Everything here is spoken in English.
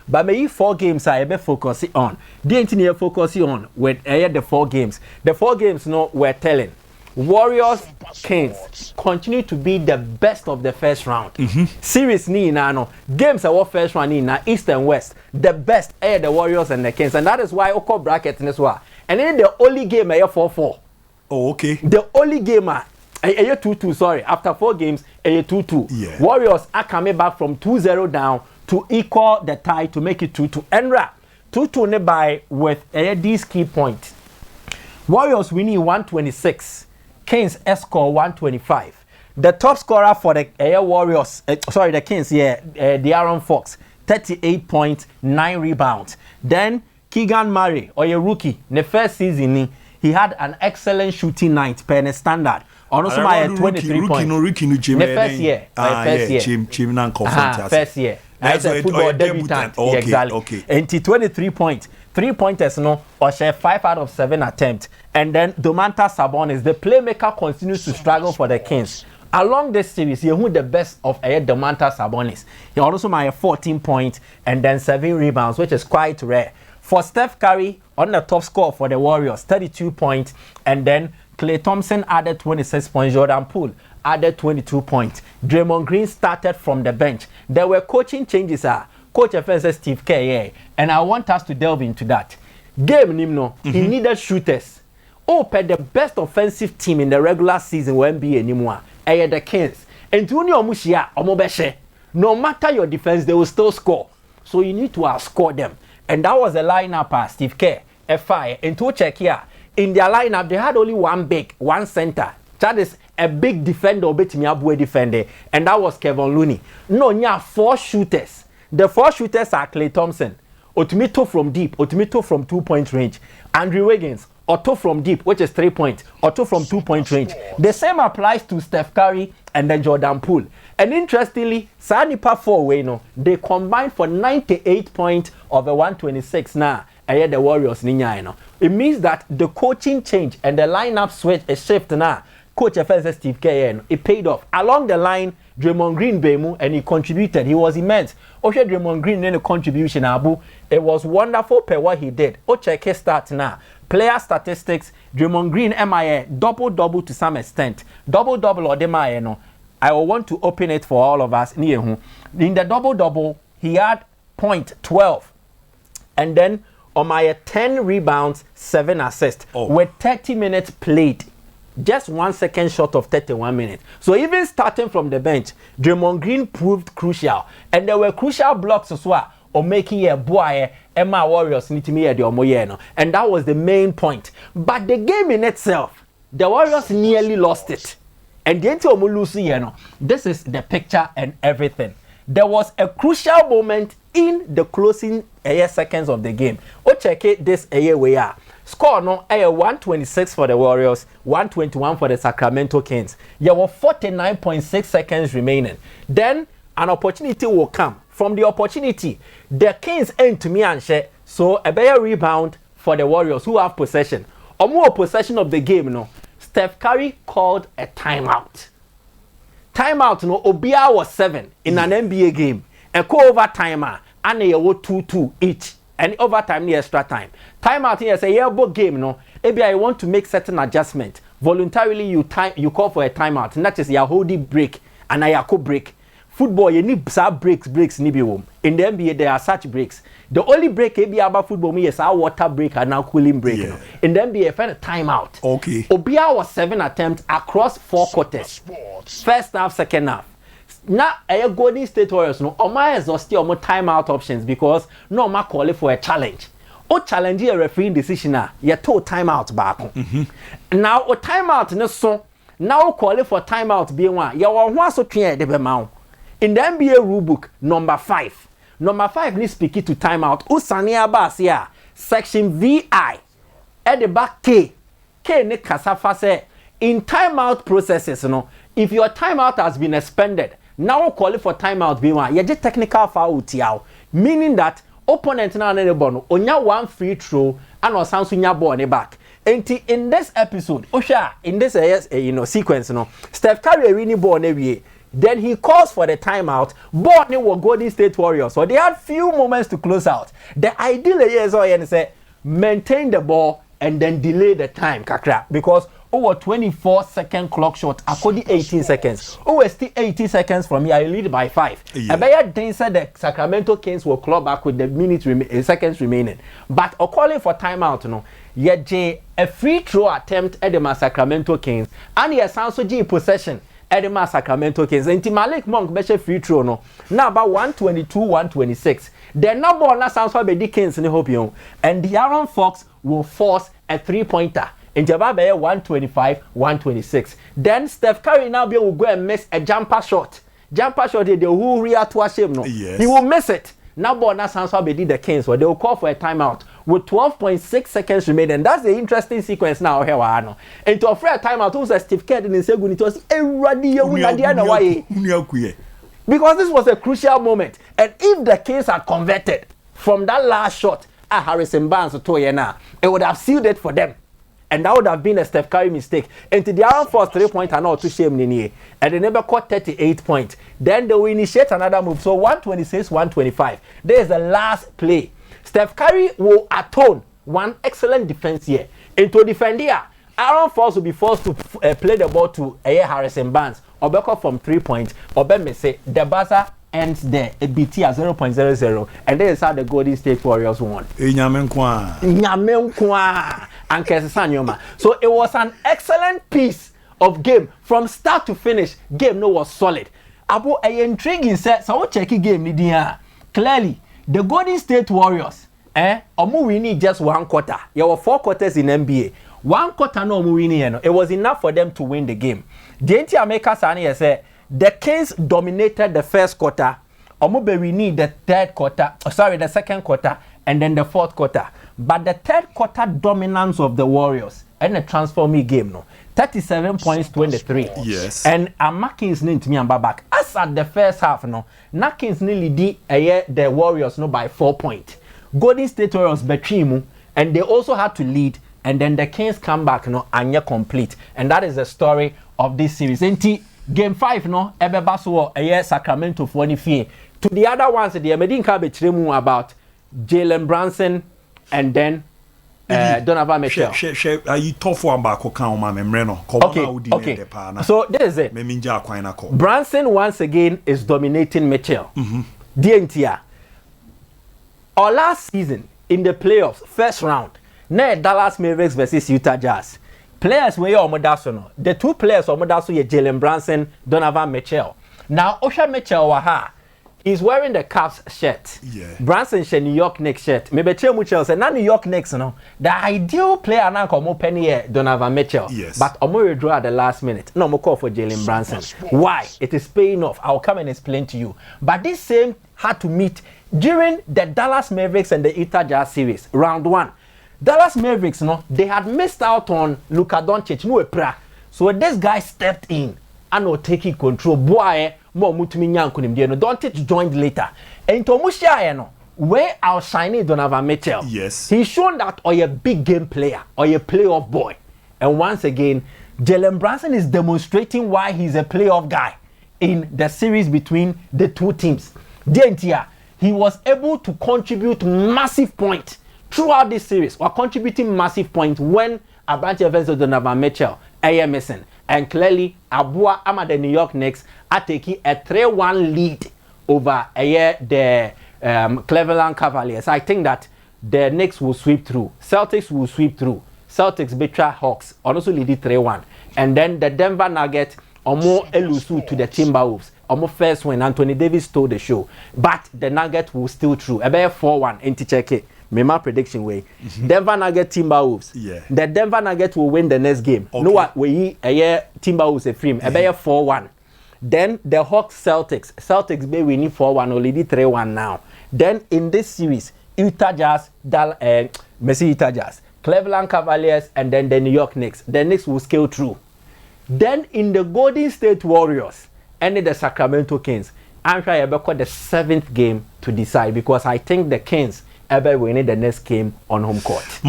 But maybe 4 games I be focusing on. The engineer focusing on with the 4 games. The 4 games no we're telling. Warriors Kings continue to be the best of the first round. Series ni na no games our first round ni na East and West. The best are the Warriors and the Kings, and that is why Oko bracket in this one. And then the only game are 4-4. Oh, okay. The only game are 2-2. Sorry, after 4 games, 2-2. Yeah. Warriors are coming back from 2-0 down to equal the tie to make it 2-2. Enra 2-2 nearby with these key points. Warriors winning 126. Kings score 125. The top scorer for the Warriors, the Kings, the Aaron Fox, 38 points, 9 rebounds. Then Keegan Murray, or a rookie, in the first season, he had an excellent shooting night per standard. Also, my 23 points. In the first year. First year. As a football debutant. Okay, exactly. Okay. And 23 points. 3-pointers, no, or share 5 out of 7 attempts. And then Domantas Sabonis, the playmaker, continues to struggle for the Kings. Along this series, he won the best of Domantas Sabonis. He also made 14 points and then 7 rebounds, which is quite rare. For Steph Curry, on the top score for the Warriors, 32 points. And then Klay Thompson added 26 points. Jordan Poole added 22 points. Draymond Green started from the bench. There were coaching changes. Coach FS Steve Kerr, and I want us to delve into that. Game Nimno, he needed shooters. The best offensive team in the regular season will NBA anymore. The Kings. And to no matter your defense, they will still score. So you need to outscore them. And that was the lineup, Steve Kerr, FI. And to check here, in their lineup, they had only one center. That is a big defender, defender, and that was Kevin Looney. No, 4 shooters. The 4 shooters are Klay Thompson, Otumito from deep, Otumito from 2-point range, Andrew Wiggins, Otto from deep, which is 3 points, Otto from 2-point range. The same applies to Steph Curry and then Jordan Poole. And interestingly, Sanipa 4-way, they combined for 98 points of a 126 now. And the Warriors, it means that the coaching change and the lineup switch is shift now. Coach FS Steve Kerr, it paid off. Along the line, Draymond Green Bemu, and he contributed. He was immense. Draymond Green in the contribution, Abu. It was wonderful per what he did. Check his stats now. Player statistics, Draymond Green MIA, double to some extent. Double or MIA, no. I will want to open it for all of us. In the double, he had .12. And then on my 10 rebounds, 7 assists. With 30 minutes played. Just 1 second short of 31 minutes. So even starting from the bench, Draymond Green proved crucial. And there were crucial blocks as well of making a boy Emma Warriors need to me at the Omoyeno. And that was the main point. But the game in itself, the Warriors nearly lost it. And the Omolusi, this is the picture and everything. There was a crucial moment in the closing seconds of the game. Check it this way. Score no 126 for the Warriors, 121 for the Sacramento Kings. There were 49.6 seconds remaining. Then an opportunity will come. From the opportunity, the Kings end to me and share. So a better rebound for the Warriors who have possession. Or more possession of the game, Steph Curry called a timeout. Timeout, Obia was 7 in an NBA game. A co-over timer, and they were 2-2 each. And overtime, the extra time. Timeout here is a yearbook game, Maybe I want to make certain adjustment. Voluntarily, you call for a timeout. And that is your holding break and a yako break. Football, you need some breaks. In the NBA, there are such breaks. The only break about football is our water break and now cooling break. Yeah. In the NBA, find a timeout. Okay. Obia was 7 attempts across 4 quarters. First half, second half. Now, a Golden State Warriors, Oma exhausted more timeout options because no ma call for a challenge. Challenge a referee decision, you told timeout back. Now, timeout, now call for timeout be one. You are one so clear the amount. In the NBA rulebook, number 5. Number 5 needs speaking to timeout. Usania Basia, section VI. At the back K ne kasafa say in timeout processes, if your timeout has been expended, now call for timeout be one. You just technical foul tiao, meaning that opponent na ne ball onya 1 free throw and or sansunya ball ne back. In this episode, in this sequence, Steph Curry winning ball ne wie. Then he calls for the timeout. Ball ne were Golden State Warriors. So they had few moments to close out. The ideal is to say maintain the ball and then delay the time, kakra, because over 24-second clock shot, according 18 seconds. Over still 18 seconds from here, I lead by 5. Yeah. Then said the Sacramento Kings will claw back with the seconds remaining. But calling for timeout, yet a free throw attempt at the Sacramento Kings, and yes, also possession at the Sacramento Kings. And Malik Monk measure free throw now about 122-126. The number one sounds like the Kings in the hope and the Aaron Fox will force a 3-pointer. In Jababe 125-126. Then Steph Curry now will go and miss a jumper shot. Jumper shot, they will react to a shame. No, yes. He will miss it. Now, but that's how they did the Kings. So they will call for a timeout with 12.6 seconds remaining. And that's the interesting sequence now. Here, and to offer a timeout, who was Steve Kerr and say, it was because this was a crucial moment. And if the Kings had converted from that last shot at Harrison Barnes to Toyena, it would have sealed it for them. And that would have been a Steph Curry mistake. And to the Aaron Fox 3-pointer now to shame Nini. And they never caught 38 points. Then they will initiate another move. So 126-125. There is the last play. Steph Curry will atone one excellent defense here. And to defend here, Aaron Fox will be forced to play the ball to Harrison Barnes. Obeko from 3 points. Obeme say the buzzer ends there. A BT at 0.00. And that is how the Golden State Warriors won. So it was an excellent piece of game from start to finish. Game was solid. Abo a intriguing set. So check game ni dia. Clearly, the Golden State Warriors, omu winning just 1 quarter. There were 4 quarters in NBA. 1 quarter no omu winning. It was enough for them to win the game. The America Sani say the Kings dominated the first quarter. Omu be winning the the second quarter, and then the fourth quarter. But the third quarter dominance of the Warriors and the transfer me game 37 points 23. Yes. And Kings need to me and back. As at the first half Kings nearly did the Warriors by 4 points. Golden State Warriors between and they also had to lead, and then the Kings come back and complete. And that is the story of this series. Game 5 Ebebaso Sacramento for any fear. To the other ones the Medin Kabe about Jalen Brunson and then Donovan Mitchell. Are you tough one back or Okay. So this is it. Brunson once again is dominating Mitchell. DNTR. Our last season in the playoffs, first round, Dallas Mavericks versus Utah Jazz. Players were Omodaso. The 2 players Omodaso are Jalen Brunson, Donovan Mitchell. Now Osha Mitchell Waha. He's wearing the Cavs shirt. Yeah. Brunson is New York Knicks shirt. Maybe Mitchell said, "Now New York Knicks, the ideal player now come open here, Donovan Mitchell. Yes. But Omo withdraw at the last minute. No more call for Jalen Brunson. Why? It is paying off. I'll come and explain to you. But this same had to meet during the Dallas Mavericks and the Utah Jazz series, round 1. Dallas Mavericks, they had missed out on Luka Doncic, so this guy stepped in and taking control. Boy, don't joined later. And Tomushia, where outshining Donovan Mitchell. Yes. He's shown that or a big game player or a playoff boy. And once again, Jalen Brunson is demonstrating why he's a playoff guy in the series between the 2 teams. DNTR, he was able to contribute massive points throughout this series, or contributing massive points when a bunch of Donovan Mitchell, missing. And clearly, Abua Ama the New York Knicks are taking a 3-1 lead over the Cleveland Cavaliers. I think that the Knicks will sweep through. Celtics will sweep through. Celtics beat Hawks, also lead 3-1. And then the Denver Nuggets are more elusive to the Timberwolves. Almost first win, Anthony Davis stole the show. But the Nuggets will still through. About 4-1 in Ticheke. My prediction way. Denver Nuggets Timberwolves. Yeah. The Denver Nuggets will win the next game. Okay. No what we Timberwolves a frame. About 4-1. Then the Hawks Celtics. Celtics may win 4-1 already 3-1 now. Then in this series, Utah Jazz, Utah Jazz, Cleveland Cavaliers, and then the New York Knicks. The Knicks will scale through. Then in the Golden State Warriors and the Sacramento Kings, I'm sure I got the 7th game to decide, because I think the Kings ever winning the next game on home court.